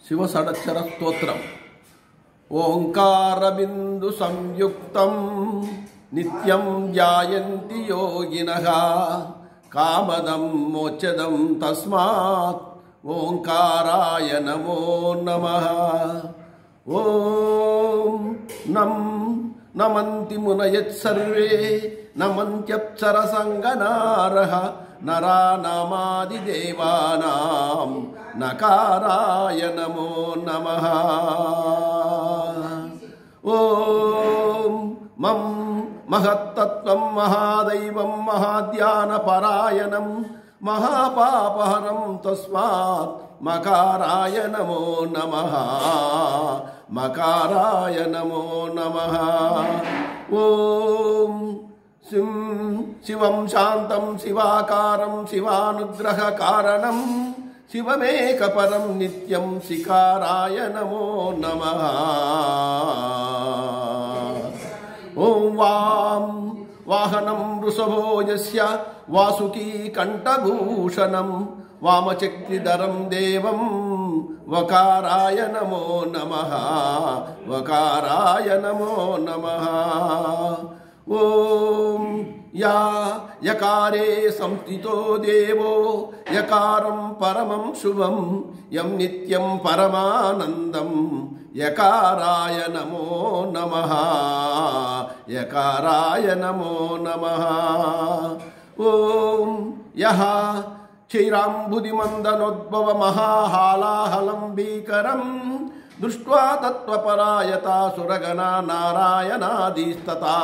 శివ షడక్షర స్తోత్రం. ఓంకార బిందు సంయుక్తం నిత్యం ధ్యాయంతి యోగినః కామదం మోచదం తస్మాత్ ఓంకారాయ నమో నమః. ఓం నమంతి మునయత్సర్వే నమంత్యప్సరసంగనారః నరానామాదిదేవానాం నకారాయ నమో నమః. ఓం మహత్తత్వం మహాదైవం మహాధ్యానపరాయణం మహాపాపహరం తస్మాత్ మకారాయ నమో నమః. మకారాయ నమో నమః. ఓం శివం శాంతం శివాకారం శివానుగ్రహ కారణం శివమేకపరం నిత్యం శికారాయ నమో నమః. ఓం వాహనం వృషభో యస్య వాసుకీ కంఠభూషణం వామచక్రిధరం దేవం వకారాయ నమో నమః. వకారాయ నమో నమః. ఓం యకారే సంస్థితో దేవో యకారం పరమం శుభం యం నిత్యం పరమానందం యకారాయ నమో నమః. యకారాయ నమో నమః. ఓం యః క్షీరాంబుధిమందనోద్భవ మహాహాలాహలం భీకరం దృష్ట్వా తత్వపరాయతా సురగణా నారాయణాదీస్తతా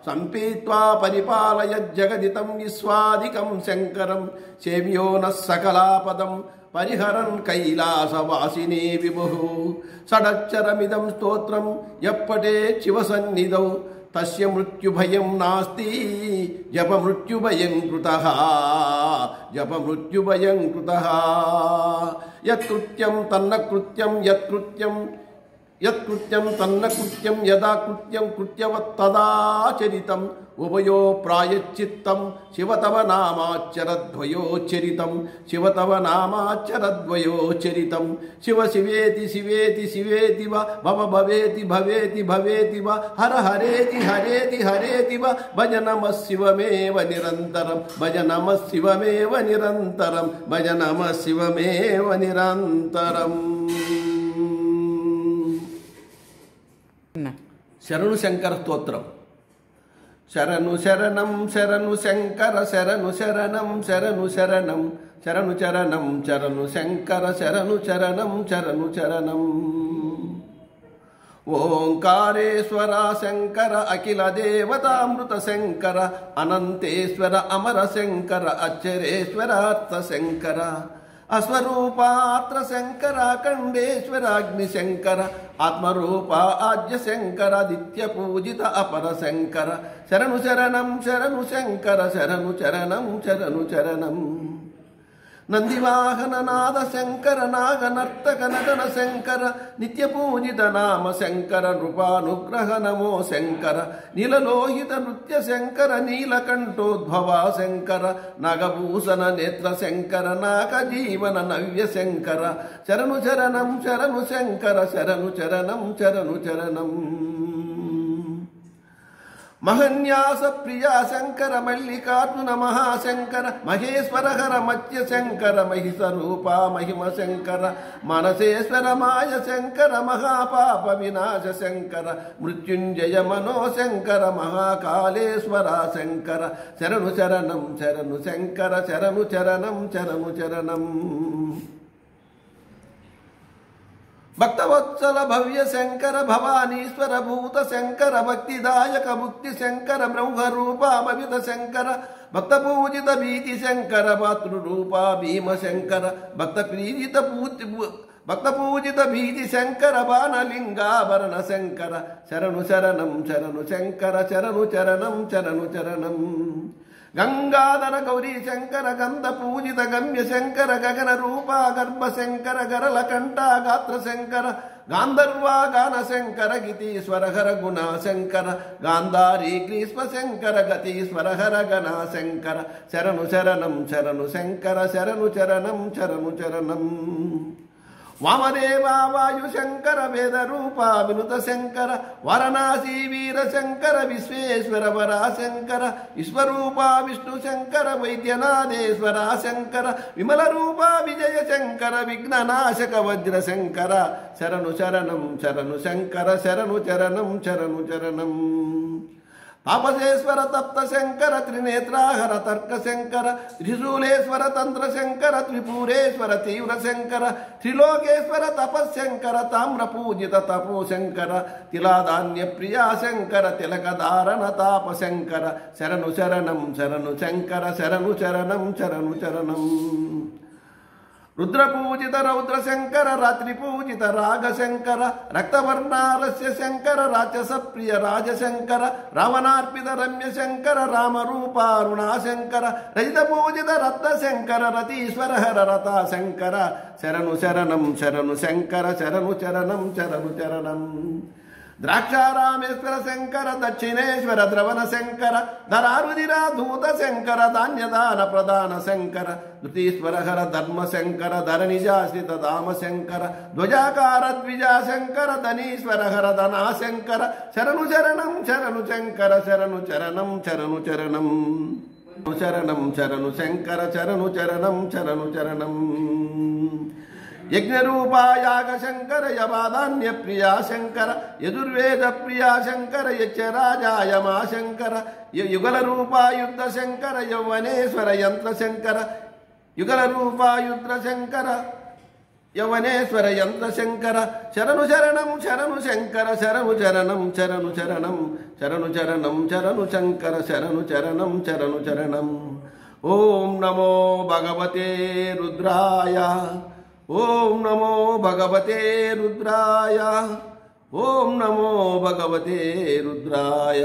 సంపీత్వా పరిపాలయజ్జగదితం విశ్వాదికం శంకరం సేవ్యో నః సకలాపదం పరిహరన్ కైలాసవాసినే విభుః. షడక్షరమిదం స్తోత్రం యప్పటే శివసన్నిధౌ తస్య మృత్యుభయం నాస్తి జపమృత్యుభయం కృతః. జపమృత్యుభయం కృతః. యత్కృత్యం తన్న కృత్యం యత్కృత్యం తన్న కృత్యం యదా కృత్యం కృత్యవత్తదాచరితం ఉభయో ప్రాయశ్చిత్తం శివతవ నామాచ్చరద్వయోచ్చరితం. శివతవ నామాచ్చరద్వయోచ్చరితం. శివ శివేతి శివేతి శివేతి భవ భవేతి భవేతి భవేతి హర హరేతి హరేతి హరేతి భజ నమః శివమేవ నిరంతరం. భజ నమః శివమేవ నిరంతరం. భజ నమః శివమేవ నిరంతరం. శరణు శంకర స్తోత్రం. శరణు శరణం శరణు శంకర శరణు శరణం శరణు శరణం శరణు చరణం శరణు శంకర శరణు చరణం శరణు చరణం. ఓంకారేశ్వర శంకర అఖిల దేవతామృత శంకర అనంతేశ్వర అమర శంకర అచ్చరేశ్వర అర్థ శంకర అస్వరూపాత్ర శంకర ఖండేశ్వర అగ్ని శంకర ఆత్మరూప ఆద్య శంకర దిత్య పూజిత అపర శంకర శరణు శరణం శరణు శంకర శరణు చరణం శరణు చరణం. నందివాహన నాద శంకర నాగ నర్తక నటన శంకర నిత్య పూజిత నామ శంకర నృపానుగ్రహ నమో శంకర నీలలోహిత నృత్య శంకర నీలకంఠోద్భవ శంకర నాగభూషణ నేత్ర శంకర నాగజీవన నవ్య శంకర శరణు శరణం శరణు శంకర శరణు చరణం శరణు చరణం. మహన్యాస ప్రియా శంకర మల్లికార్జున మహాశంకర మహేశ్వర హర మత్య శంకర మహిషరూప మహిమ శంకర మనసేశ్వర మాయ శంకర మహాపాప వినాశ శంకర మృత్యుంజయ మనో శంకర మహాకాళేశ్వర శంకర శరణు శరణం శరణు శంకర శరణు చరణం శరణు చరణం. భక్తవత్సల భవ్య శంకర భవానీశ్వర భూత శంకర భక్తిదాయక ముక్తి శంకర బ్రహ్మరూప భవిత శంకర భక్త పూజిత భీతి శంకర మాతృరూప భీమ శంకర భక్త పూజిత భీతి శంకర బాణలింగాభరణ శంకర శరణు శరణం శరణు శంకర శరణు చరణం శరణు చరణం. గంగాధర గౌరీ శంకర గంధ పూజిత గమ్య శంకర గగన రూప గర్భ శంకర గరల కంఠ గాత్ర శంకర గాంధర్వ గాన శంకర గీతీశ్వర హర గుణ శంకర గాంధారీ గ్రీష్మ శంకర గతీశ్వర హర గణ శంకర శరణు శరణం శరణు శంకర శరణు చరణం శరణు చరణం. వామదేవ వాయుశంకర వేదరూప వినుత శంకర వారణాసి వీర శంకర విశ్వేశ్వర వరాశంకర విశ్వరూప విష్ణు శంకర వైద్యనాథేశ్వర శంకర విమల రూప విజయ శంకర విఘ్ననాశక వజ్ర శంకర శరణు శరణం శరణు శంకర శరణు చరణం శరణు చరణం తాపసేశ్వర తప్త శంకర త్రినేత్రాహర తర్క శంకర త్రిశూలేశ్వర తంత్ర శంకర త్రిపురేశ్వర తీవ్ర శంకర త్రిలోకేశ్వర తపశంకర తామ్ర పూజిత తపో శంకర తిలాధాన్య ప్రియా శంకర తిలకధారణ తాప శంకర శరణు శరణం శరణు శంకర శరణు చరణం శరణు చరణం రుద్రపూజిత రౌద్ర శంకర రాత్రి పూజిత రాగశంకర రక్తవర్ణాలస్య శంకర రాజస ప్రియ రాజశంకర రావణార్పిత రమ్య శంకర రామరూపారుణాశంకర రజిత పూజిత రత్న శంకర రతీశ్వర హర రథ శంకర శరణు శరణం శరణు శంకర శరణు చరణం శరణు చరణం ద్రాక్షారామేశ్వర శంకర దక్షిణేశ్వర ద్రవణ శంకర ధరారుధిరాధూత శంకర ధాన్యదాన ప్రధాన శంకర ధృతీశ్వర హర ధర్మ శంకర ధరణిజాశ్రిత ధామ శంకర ధ్వజాకార ద్విజా శంకర ధనీశ్వర హర ధనా శంకర శరణు శరణం శరణు శంకర శరణు చరణం శరణు చరణం శరణం శరణు శంకర శరణు చరణం శరణు చరణం యజ్ఞరూపాయాగ శంకర యవాదాన్య ప్రియా శంకర యజుర్వేద ప్రియా శంకర యచ్చరాజాయమా శంకర యుగల రూపాయుద్ధ శంకర యౌవనేశ్వర యంత్ర శంకర యుగల రూపాయుద్ధ శంకర యవనేశ్వర యంత్ర శంకర శరణు శరణం శరణు శంకర శరణు చరణం శరణు చరణం శరణు చరణం శరణు శంకర శరణు చరణం శరణు చరణం ఓం నమో భగవతే రుద్రాయ ఓం నమో భగవతే రుద్రాయ ఓం నమో భగవతే రుద్రాయ